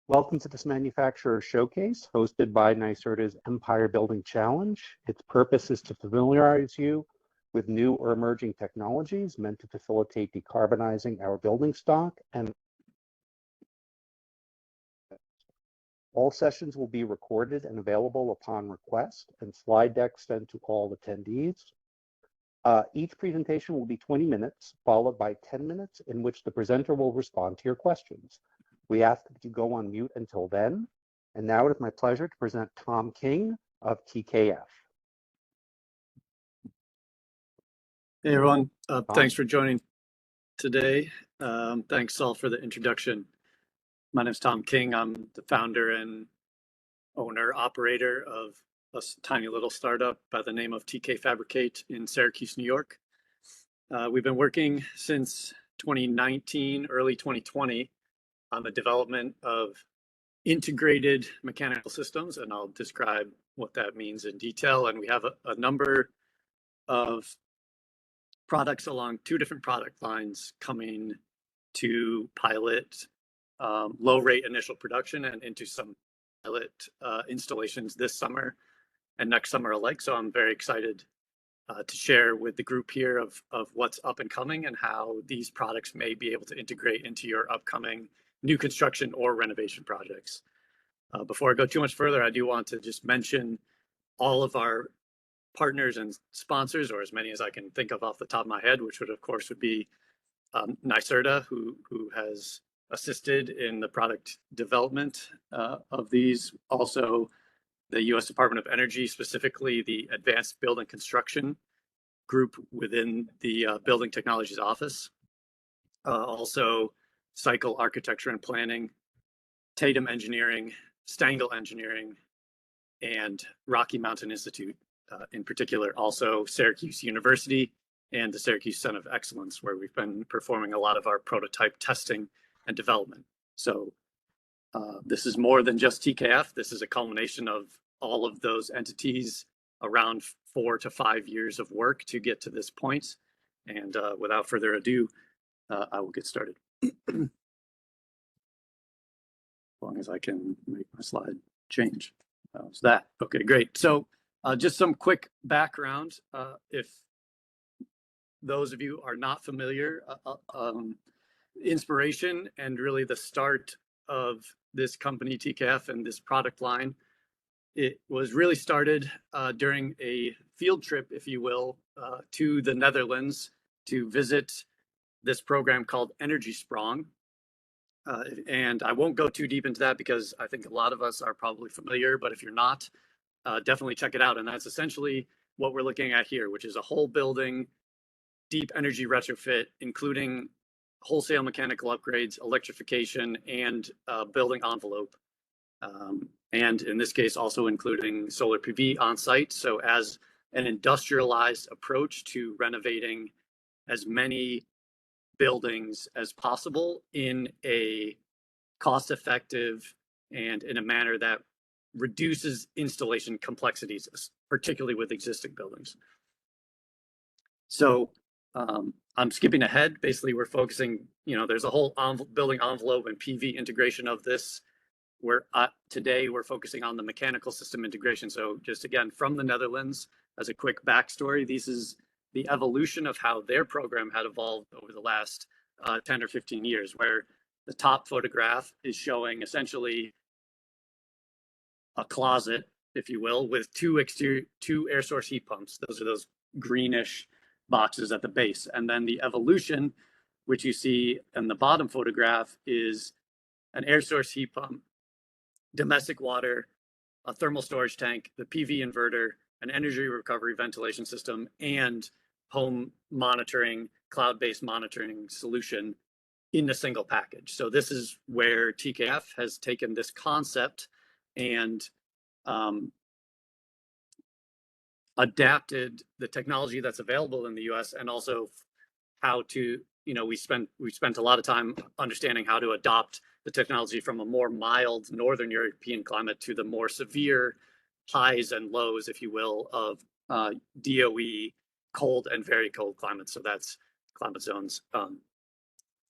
Welcome to this manufacturer showcase hosted by NYSERDA's Empire Building Challenge. Its purpose is to familiarize you with new or emerging technologies meant to facilitate decarbonizing our building stock. And all sessions will be recorded and available upon request, and slide decks sent to all attendees. Each presentation will be 20 minutes, followed by 10 minutes in which the presenter will respond to your questions. We ask that you go on mute until then. And now it is my pleasure to present Tom King of TkF. Hey everyone, thanks for joining today. Thanks all for the introduction. My name is Tom King. I'm the founder and owner operator of a tiny little startup by the name of TkFabricate in Syracuse, New York. We've been working since 2019, early 2020 on the development of integrated mechanical systems, and I'll describe what that means in detail. And we have a number of products along two different product lines coming to pilot low rate initial production and into some pilot installations this summer and next summer alike. So I'm very excited to share with the group here of what's up and coming and how these products may be able to integrate into your upcoming new construction or renovation projects. Before I go too much further, I do want to just mention all of our partners and sponsors, or as many as I can think of off the top of my head, which would of course would be NYSERDA, who has assisted in the product development of these. Also, the U.S. Department of Energy, specifically the Advanced Building Construction group within the Building Technologies office. Also, Cycle Architecture and Planning, Tatum Engineering, Stengel Engineering, and Rocky Mountain Institute in particular. Also, Syracuse University and the Syracuse Center of Excellence, where we've been performing a lot of our prototype testing and development. So this is more than just TkF. This is a culmination of all of those entities, around 4 to 5 years of work to get to this point. And without further ado, I will get started. As long as I can make my slide change. How's that? Okay, great. So just some quick background. If those of you are not familiar, inspiration and really the start of this company, TkF, and this product line, it was really started during a field trip, if you will, to the Netherlands to visit this program called Energy Sprong. And I won't go too deep into that because I think a lot of us are probably familiar, but if you're not, definitely check it out. And that's essentially what we're looking at here, which is a whole building, deep energy retrofit, including wholesale mechanical upgrades, electrification, and building envelope. And in this case, also including solar PV on site. So as an industrialized approach to renovating as many buildings as possible in a cost-effective and in a manner that reduces installation complexities, particularly with existing buildings. So I'm skipping ahead. Basically, we're focusing, there's a whole building envelope and PV integration of this. Today we're focusing on the mechanical system integration. So just again, from the Netherlands, as a quick backstory, this is the evolution of how their program had evolved over the last 10 or 15 years, where the top photograph is showing essentially a closet, if you will, with two air source heat pumps. Those are those greenish boxes at the base. And then the evolution, which you see in the bottom photograph, is an air source heat pump, domestic water, a thermal storage tank, the PV inverter, an energy recovery ventilation system, and home monitoring, cloud-based monitoring solution in a single package. So this is where TkF has taken this concept and adapted the technology that's available in the US, and also how to, we spent a lot of time understanding how to adopt the technology from a more mild Northern European climate to the more severe highs and lows, if you will, of DOE, cold and very cold climates. So that's climate zones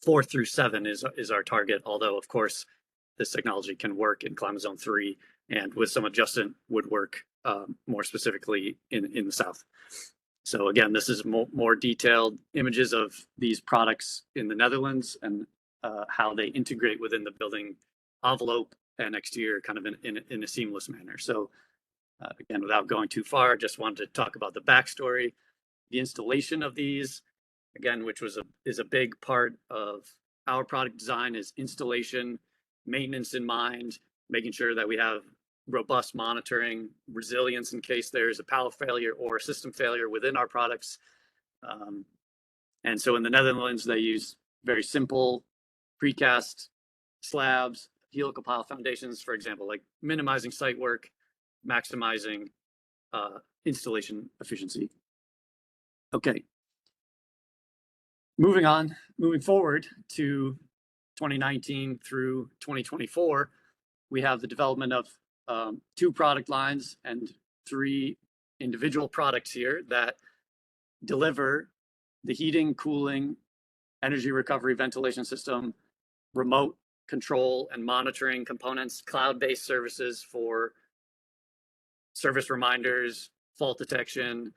4 through 7 is our target. Although, of course, this technology can work in climate zone 3, and with some adjustment would work more specifically in the south. So again, this is more detailed images of these products in the Netherlands and how they integrate within the building envelope and exterior kind of in a seamless manner. So again, without going too far, just wanted to talk about the backstory, the installation of these, again, which is a big part of our product design, is installation, maintenance in mind, making sure that we have robust monitoring, resilience in case there's a power failure or a system failure within our products. And so in the Netherlands, they use very simple precast slabs, helical pile foundations, for example, like minimizing site work, maximizing installation efficiency. Okay. Moving forward to 2019 through 2024, we have the development of 2 product lines and 3 individual products here that deliver the heating, cooling, energy recovery, ventilation system, remote control and monitoring components, cloud-based services for service reminders, fault detection,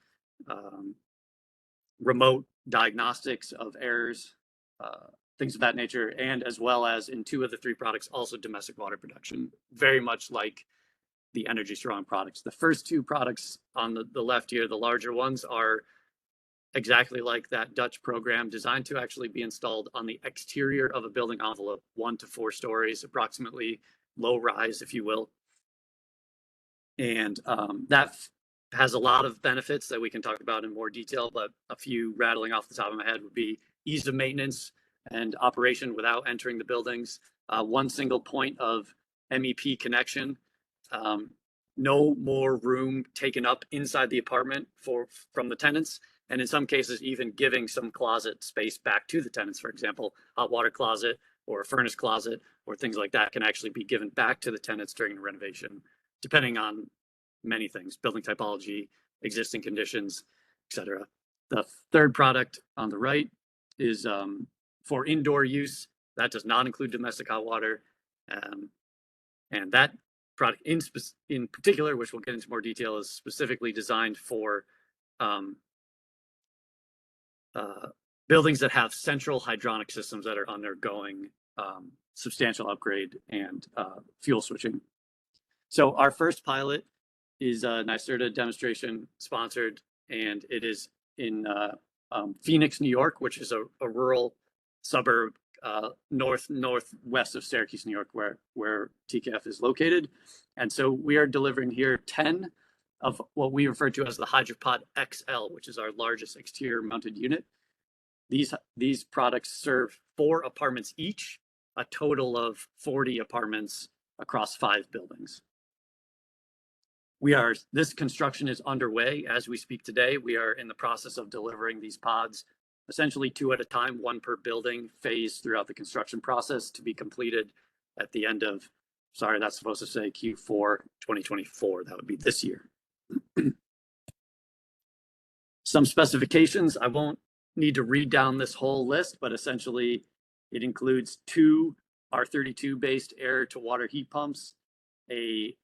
remote diagnostics of errors, things of that nature, and as well as in 2 of the 3 products, also domestic water production, very much like the energy strong products. The first 2 products on the left here, the larger ones, are exactly like that Dutch program, designed to actually be installed on the exterior of a building envelope, 1 to 4 stories, approximately low rise, if you will. And that has a lot of benefits that we can talk about in more detail, but a few rattling off the top of my head would be ease of maintenance and operation without entering the buildings, 1 single point of MEP connection, no more room taken up inside the apartment from the tenants, and in some cases even giving some closet space back to the tenants. For example, hot water closet or a furnace closet or things like that can actually be given back to the tenants during the renovation, depending on many things: building typology, existing conditions, etc. The third product on the right is for indoor use. That does not include domestic hot water, and that product in particular, which we'll get into more detail, is specifically designed for buildings that have central hydronic systems that are undergoing substantial upgrade and fuel switching. So our first pilot is a NYSERDA demonstration sponsored, and it is in Phoenix, New York, which is a rural suburb northwest of Syracuse, New York, where TkF is located. And so we are delivering here 10 of what we refer to as the Hydropod XL, which is our largest exterior mounted unit. These products serve 4 apartments each, a total of 40 apartments across 5 buildings. This construction is underway as we speak today. We are in the process of delivering these pods, essentially 2 at a time, 1 per building, phased throughout the construction process to be completed at the end of, sorry, that's supposed to say Q4 2024. That would be this year. Some specifications. I won't need to read down this whole list, but essentially it includes 2 R32 based air to water heat pumps, a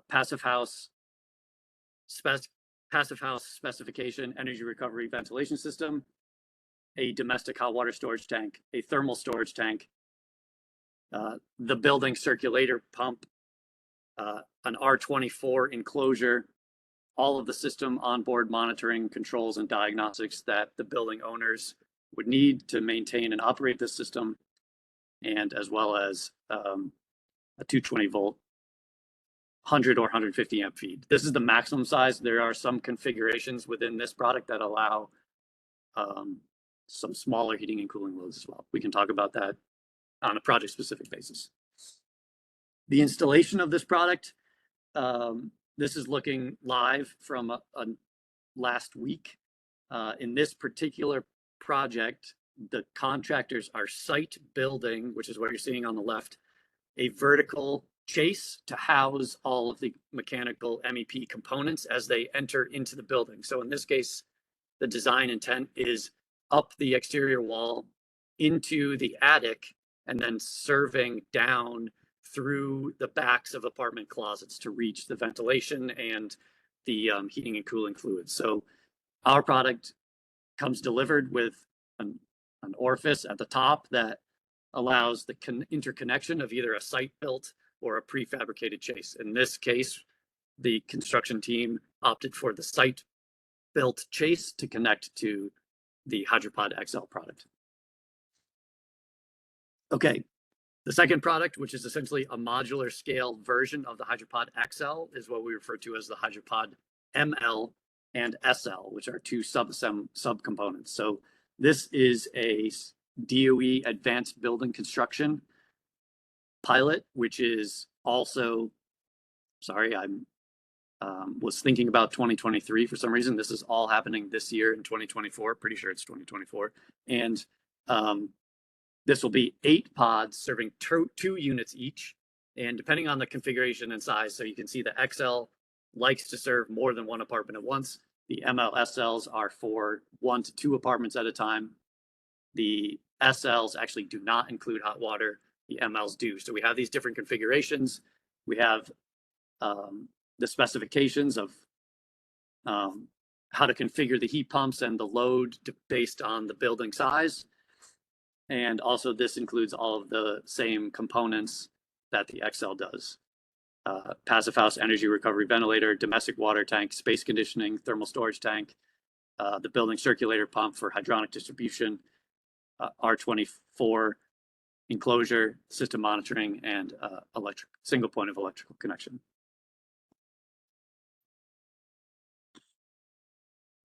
passive house specification energy recovery ventilation system, a domestic hot water storage tank, a thermal storage tank, the building circulator pump, an R24 enclosure, all of the system onboard monitoring, controls, and diagnostics that the building owners would need to maintain and operate this system, and as well as a 220 volt 100 or 150 amp feed. This is the maximum size. There are some configurations within this product that allow some smaller heating and cooling loads as well. We can talk about that on a project specific basis. The installation of this product, this is looking live from last week. In this particular project, the contractors are site building, which is what you're seeing on the left, a vertical chase to house all of the mechanical MEP components as they enter into the building. So in this case, the design intent is up the exterior wall into the attic and then serving down through the backs of apartment closets to reach the ventilation and the heating and cooling fluids. So our product comes delivered with an orifice at the top that allows the interconnection of either a site-built or a prefabricated chase. In this case, the construction team opted for the site-built chase to connect to the Hydropod XL product. Okay, the second product, which is essentially a modular scale version of the Hydropod XL, is what we refer to as the Hydropod ML and SL, which are two subcomponents. So this is a DOE advanced building construction pilot, which is also, sorry, I'm was thinking about 2023 for some reason. This is all happening this year in 2024. Pretty sure it's 2024. And this will be 8 pods serving 2 units each. And depending on the configuration and size, so you can see the XL likes to serve more than 1 apartment at once. The MLSLs are for 1 to 2 apartments at a time. The SLs actually do not include hot water. The MLs do. So we have these different configurations. We have the specifications of how to configure the heat pumps and the load based on the building size. And also this includes all of the same components that the XL does. Passive house energy recovery ventilator, domestic water tank, space conditioning, thermal storage tank, the building circulator pump for hydronic distribution, R24 enclosure, system monitoring, and single point of electrical connection.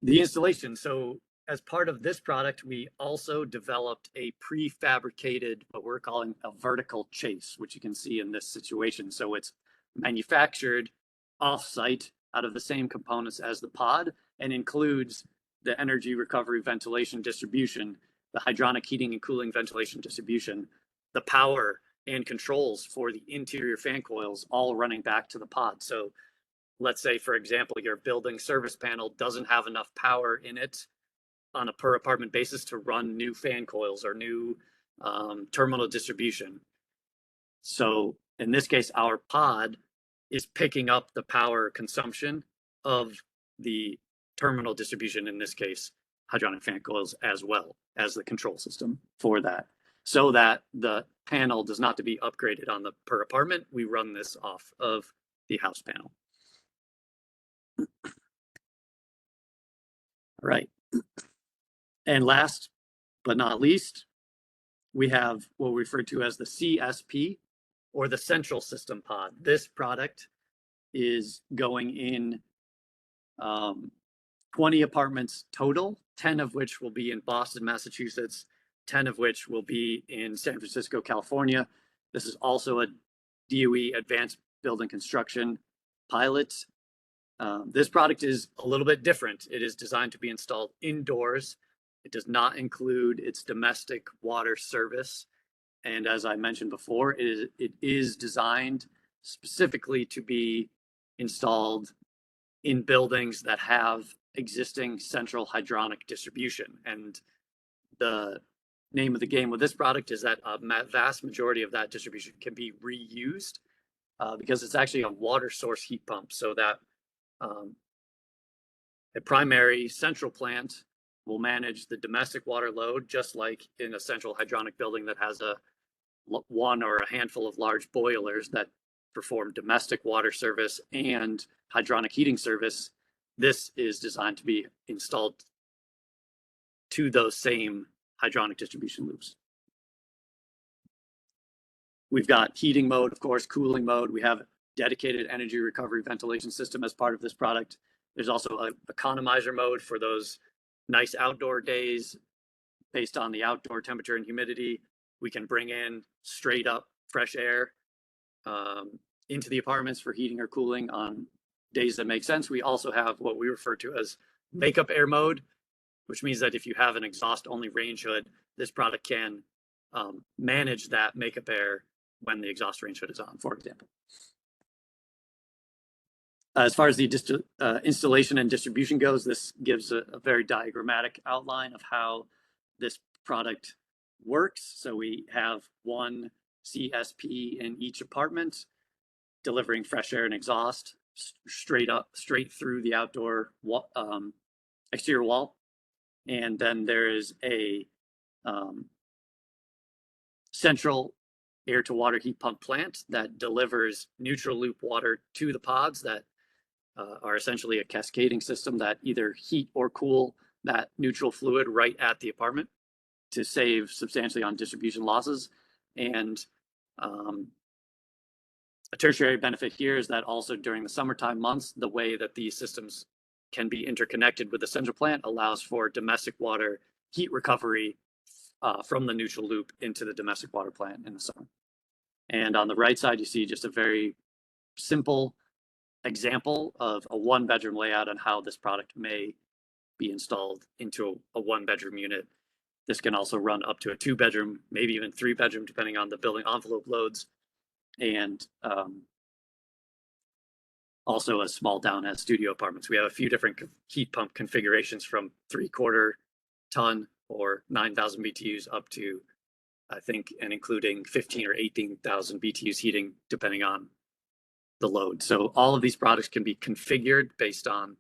The installation. So as part of this product, we also developed a prefabricated, what we're calling a vertical chase, which you can see in this situation. So it's manufactured off-site out of the same components as the pod and includes the energy recovery ventilation distribution, the hydronic heating and cooling ventilation distribution, the power and controls for the interior fan coils all running back to the pod. So let's say, for example, your building service panel doesn't have enough power in it on a per apartment basis to run new fan coils or new terminal distribution. So in this case, our pod is picking up the power consumption of the terminal distribution, in this case, hydronic fan coils, as well as the control system for that, so that the panel does not have to be upgraded on the per apartment. We run this off of the house panel. All right. And last but not least, we have what we refer to as the CSP, or the central system pod. This product is going in 20 apartments total, 10 of which will be in Boston, Massachusetts, 10 of which will be in San Francisco, California. This is also a DOE advanced building construction pilot. This product is a little bit different. It is designed to be installed indoors. It does not include its domestic water service. And as I mentioned before, it is designed specifically to be installed in buildings that have existing central hydronic distribution. And the name of the game with this product is that a vast majority of that distribution can be reused because it's actually a water source heat pump, so that a primary central plant will manage the domestic water load, just like in a central hydronic building that has one or a handful of large boilers that perform domestic water service and hydronic heating service. This is designed to be installed to those same hydronic distribution loops. We've got heating mode, of course, cooling mode. We have dedicated energy recovery ventilation system as part of this product. There's also an economizer mode for those nice outdoor days based on the outdoor temperature and humidity. We can bring in straight up fresh air into the apartments for heating or cooling on days that make sense. We also have what we refer to as makeup air mode, which means that if you have an exhaust only range hood, this product can manage that makeup air when the exhaust range hood is on, for example. As far as the installation and distribution goes, this gives a very diagrammatic outline of how this product works. So we have one CSP in each apartment, delivering fresh air and exhaust straight through the outdoor exterior wall. And then there is a central air to water heat pump plant that delivers neutral loop water to the pods that are essentially a cascading system that either heat or cool that neutral fluid right at the apartment to save substantially on distribution losses. And a tertiary benefit here is that also during the summertime months, the way that these systems can be interconnected with the central plant allows for domestic water heat recovery from the neutral loop into the domestic water plant in the summer. And on the right side, you see just a very simple example of a one-bedroom layout and how this product may be installed into a one-bedroom unit. This can also run up to a two-bedroom, maybe even three-bedroom, depending on the building envelope loads. And also as small down as studio apartments. We have a few different heat pump configurations from 3/4 ton or 9,000 BTUs up to, I think, and including 15 or 18,000 BTUs heating, depending on the load. So all of these products can be configured based on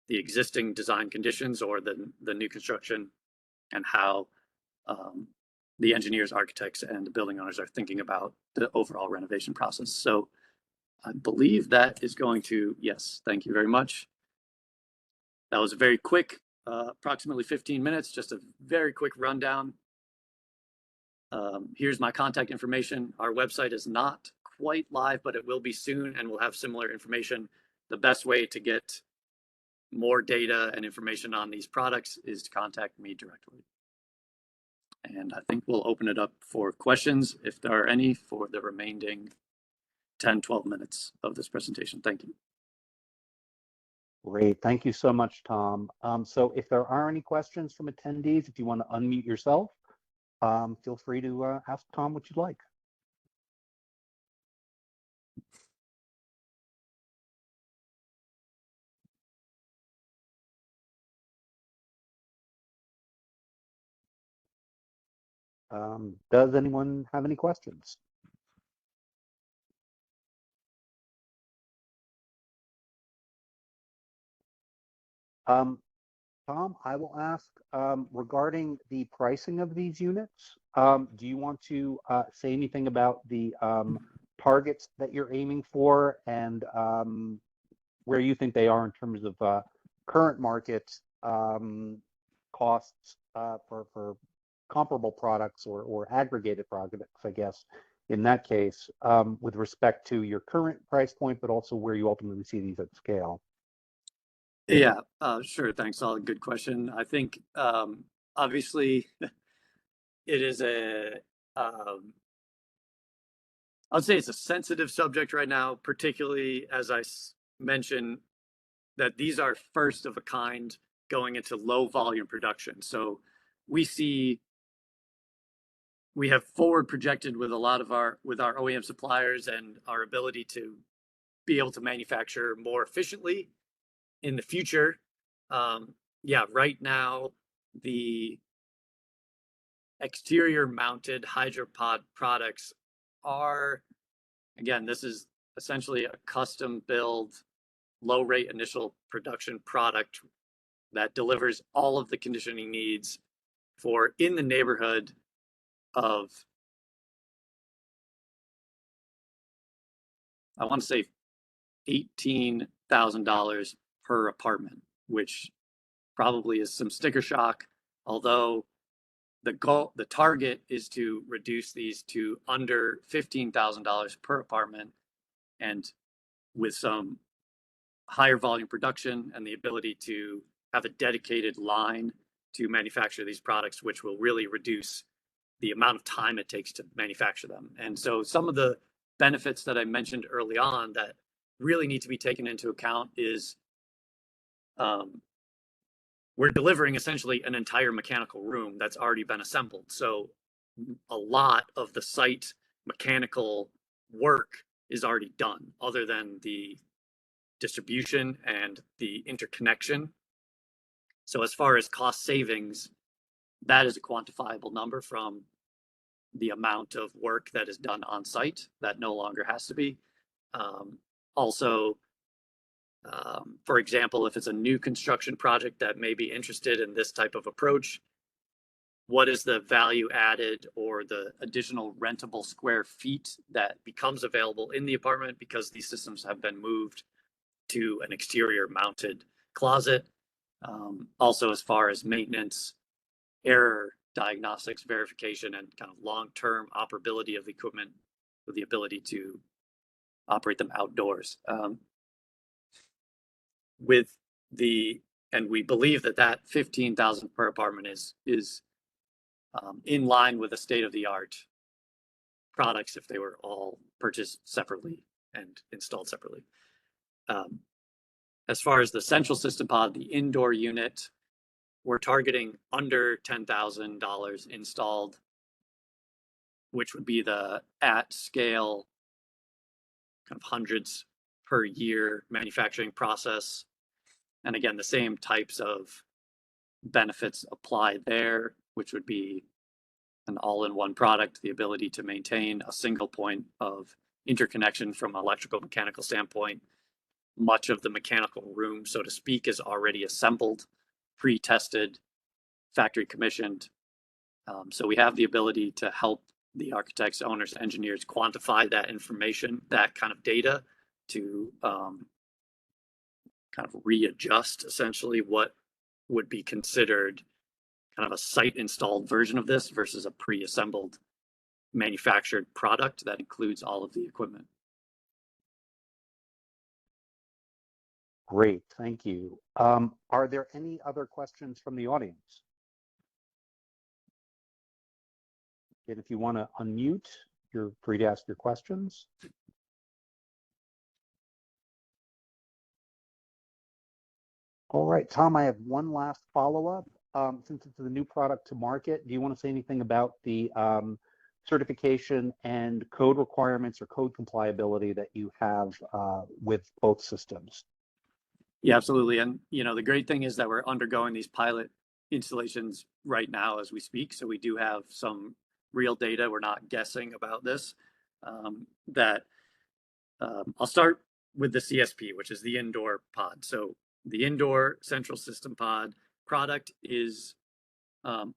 the existing design conditions or the new construction and how the engineers, architects, and the building owners are thinking about the overall renovation process. So I believe that is going to, yes, thank you very much. That was a very quick, approximately 15 minutes, just a very quick rundown. Here's my contact information. Our website is not quite live, but it will be soon, and we'll have similar information. The best way to get more data and information on these products is to contact me directly. And I think we'll open it up for questions, if there are any, for the remaining 10, 12 minutes of this presentation. Thank you. Great. Thank you so much, Tom. So if there are any questions from attendees, if you want to unmute yourself, feel free to ask Tom what you'd like. Does anyone have any questions? Tom, I will ask regarding the pricing of these units. Do you want to say anything about the targets that you're aiming for and where you think they are in terms of current market costs for comparable products or aggregated products, I guess, in that case, with respect to your current price point, but also where you ultimately see these at scale? Yeah, sure. Thanks, all. Good question. I think obviously it is I'd say it's a sensitive subject right now, particularly as I mentioned that these are first of a kind going into low volume production. So we have forward projected with a lot of our OEM suppliers and our ability to be able to manufacture more efficiently in the future. Yeah, right now the exterior mounted Hydropod products are, again, this is essentially a custom build, low rate initial production product that delivers all of the conditioning needs for in the neighborhood of, I want to say $18,000 per apartment, which probably is some sticker shock, although the target is to reduce these to under $15,000 per apartment, and with some higher volume production and the ability to have a dedicated line to manufacture these products, which will really reduce the amount of time it takes to manufacture them. And so some of the benefits that I mentioned early on that really need to be taken into account is we're delivering essentially an entire mechanical room that's already been assembled. So a lot of the site mechanical work is already done, other than the distribution and the interconnection. So as far as cost savings, that is a quantifiable number from the amount of work that is done on site. That no longer has to be. Also, for example, if it's a new construction project that may be interested in this type of approach, what is the value added or the additional rentable square feet that becomes available in the apartment because these systems have been moved to an exterior mounted closet? Also, as far as maintenance, error diagnostics, verification, and kind of long-term operability of the equipment with the ability to operate them outdoors. And we believe that 15,000 per apartment is in line with the state-of-the-art products if they were all purchased separately and installed separately. As far as the central system pod, the indoor unit, we're targeting under $10,000 installed, which would be the at scale kind of hundreds per year manufacturing process. And again, the same types of benefits apply there, which would be an all-in-one product, the ability to maintain a single point of interconnection from an electrical mechanical standpoint. Much of the mechanical room, so to speak, is already assembled, pre-tested, factory commissioned. So we have the ability to help the architects, owners, engineers quantify that information, that kind of data, to kind of readjust essentially what would be considered kind of a site installed version of this versus a pre-assembled manufactured product that includes all of the equipment. Great, thank you. Are there any other questions from the audience? And if you want to unmute, you're free to ask your questions. All right, Tom, I have one last follow-up. Since it's a new product to market, do you want to say anything about the certification and code requirements or code compliability that you have with both systems? Yeah, absolutely. And the great thing is that we're undergoing these pilot installations right now as we speak. So we do have some real data. We're not guessing about this. I'll start with the CSP, which is the indoor pod. So the indoor central system pod product is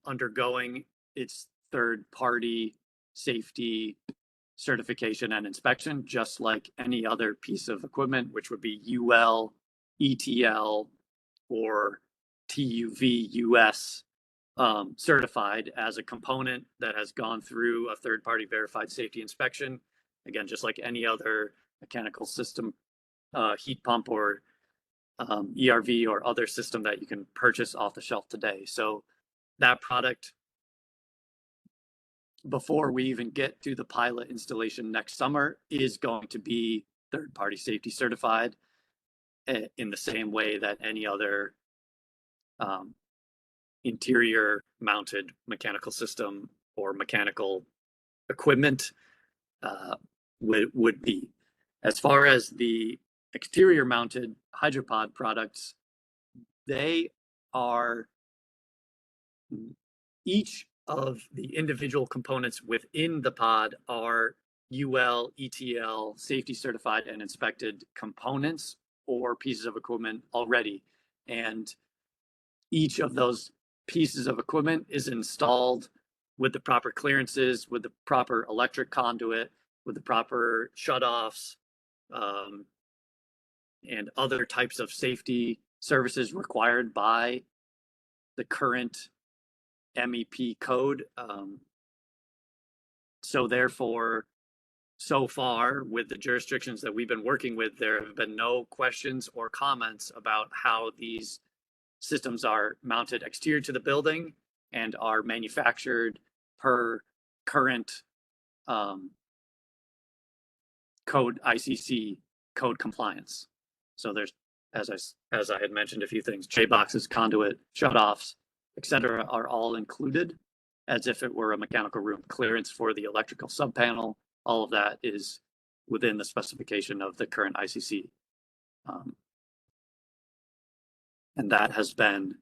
undergoing its third-party safety certification and inspection, just like any other piece of equipment, which would be UL, ETL, or TUV US certified as a component that has gone through a third-party verified safety inspection. Again, just like any other mechanical system, heat pump or ERV or other system that you can purchase off the shelf today. So that product, before we even get to the pilot installation next summer, is going to be third-party safety certified in the same way that any other interior mounted mechanical system or mechanical equipment would be. As far as the exterior mounted Hydropod products, they are, each of the individual components within the pod are UL, ETL, safety certified and inspected components or pieces of equipment already. And each of those pieces of equipment is installed with the proper clearances, with the proper electric conduit, with the proper shutoffs, and other types of safety services required by the current MEP code. So therefore, so far with the jurisdictions that we've been working with, there have been no questions or comments about how these systems are mounted exterior to the building and are manufactured per current code, ICC code compliance. So there's, as I had mentioned, a few things: J boxes, conduit, shutoffs, etc., are all included as if it were a mechanical room. Clearance for the electrical subpanel, all of that is within the specification of the current ICC. And that has been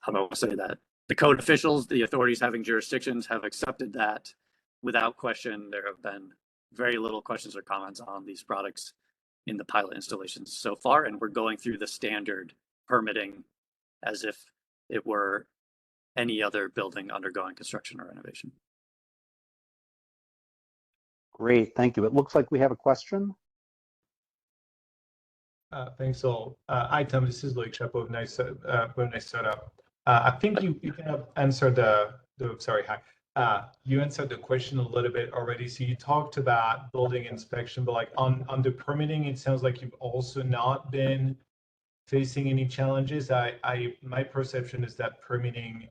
how do I want to say that? The code officials, the authorities having jurisdictions have accepted that without question. There have been very little questions or comments on these products in the pilot installations so far, and we're going through the standard permitting as if it were any other building undergoing construction or renovation. Great, thank you. It looks like we have a question. Thanks all. Hi Tom, this is Loic Chapeau. Nice setup. I think you kind of answered you answered the question a little bit already. So you talked about building inspection, but like on the permitting, it sounds like you've also not been facing any challenges. My perception is that permitting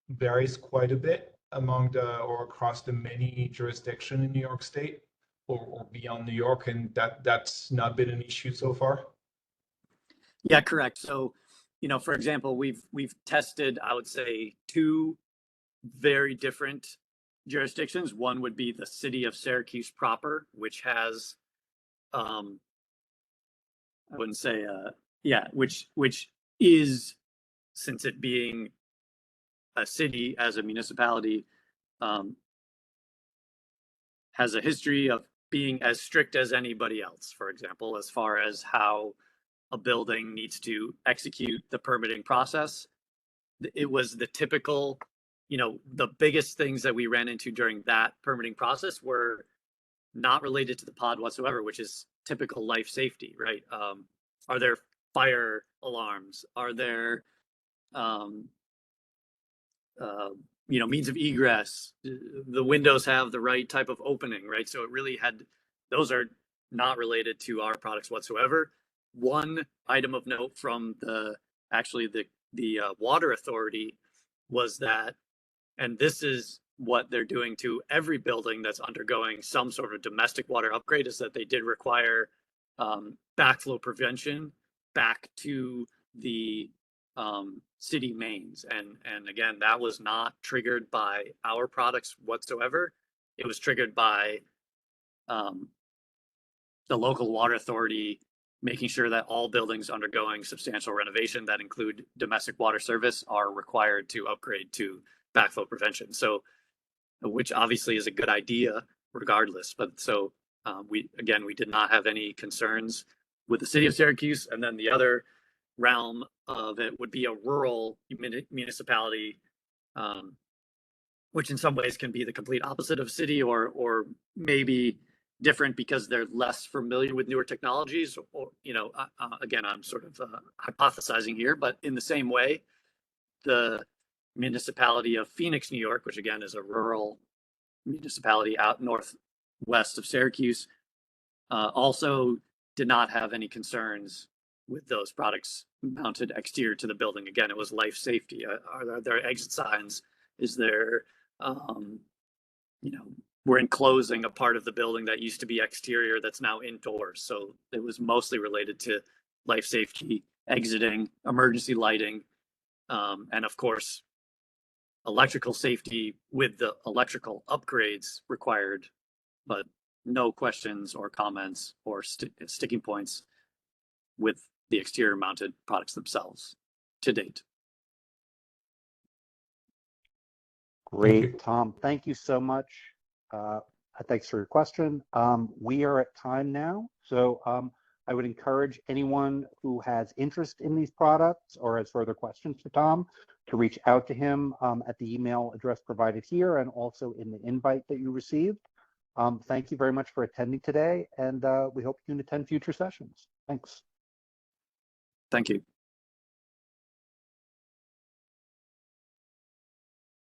varies quite a bit among or across the many jurisdictions in New York State or beyond New York, and that's not been an issue so far. Yeah, correct. So, for example, we've tested, I would say, two very different jurisdictions. One would be the city of Syracuse proper, which has, I wouldn't say, which is, since it being a city as a municipality, has a history of being as strict as anybody else, for example, as far as how a building needs to execute the permitting process. It was the typical, the biggest things that we ran into during that permitting process were not related to the pod whatsoever, which is typical life safety, right? Are there fire alarms? Are there, means of egress? The windows have the right type of opening, right? So it really those are not related to our products whatsoever. One item of note from the water authority was that, and this is what they're doing to every building that's undergoing some sort of domestic water upgrade, is that they did require backflow prevention back to the city mains. And again, that was not triggered by our products whatsoever. It was triggered by the local water authority making sure that all buildings undergoing substantial renovation that include domestic water service are required to upgrade to backflow prevention. So, which obviously is a good idea regardless. But so we did not have any concerns with the city of Syracuse. And then the other realm of it would be a rural municipality, which in some ways can be the complete opposite of city, or maybe different because they're less familiar with newer technologies, or again, I'm sort of hypothesizing here, but in the same way, the municipality of Phoenix, New York, which again is a rural municipality out northwest of Syracuse, also did not have any concerns with those products mounted exterior to the building. Again, it was life safety. Are there exit signs? Is there, we're enclosing a part of the building that used to be exterior that's now indoors. So it was mostly related to life safety, exiting, emergency lighting, and of course, electrical safety with the electrical upgrades required, but no questions or comments or sticking points with the exterior mounted products themselves to date. Great, Tom. Thank you so much. Thanks for your question. We are at time now, so I would encourage anyone who has interest in these products or has further questions for Tom to reach out to him at the email address provided here and also in the invite that you received. Thank you very much for attending today, and we hope you can attend future sessions. Thanks. Thank you.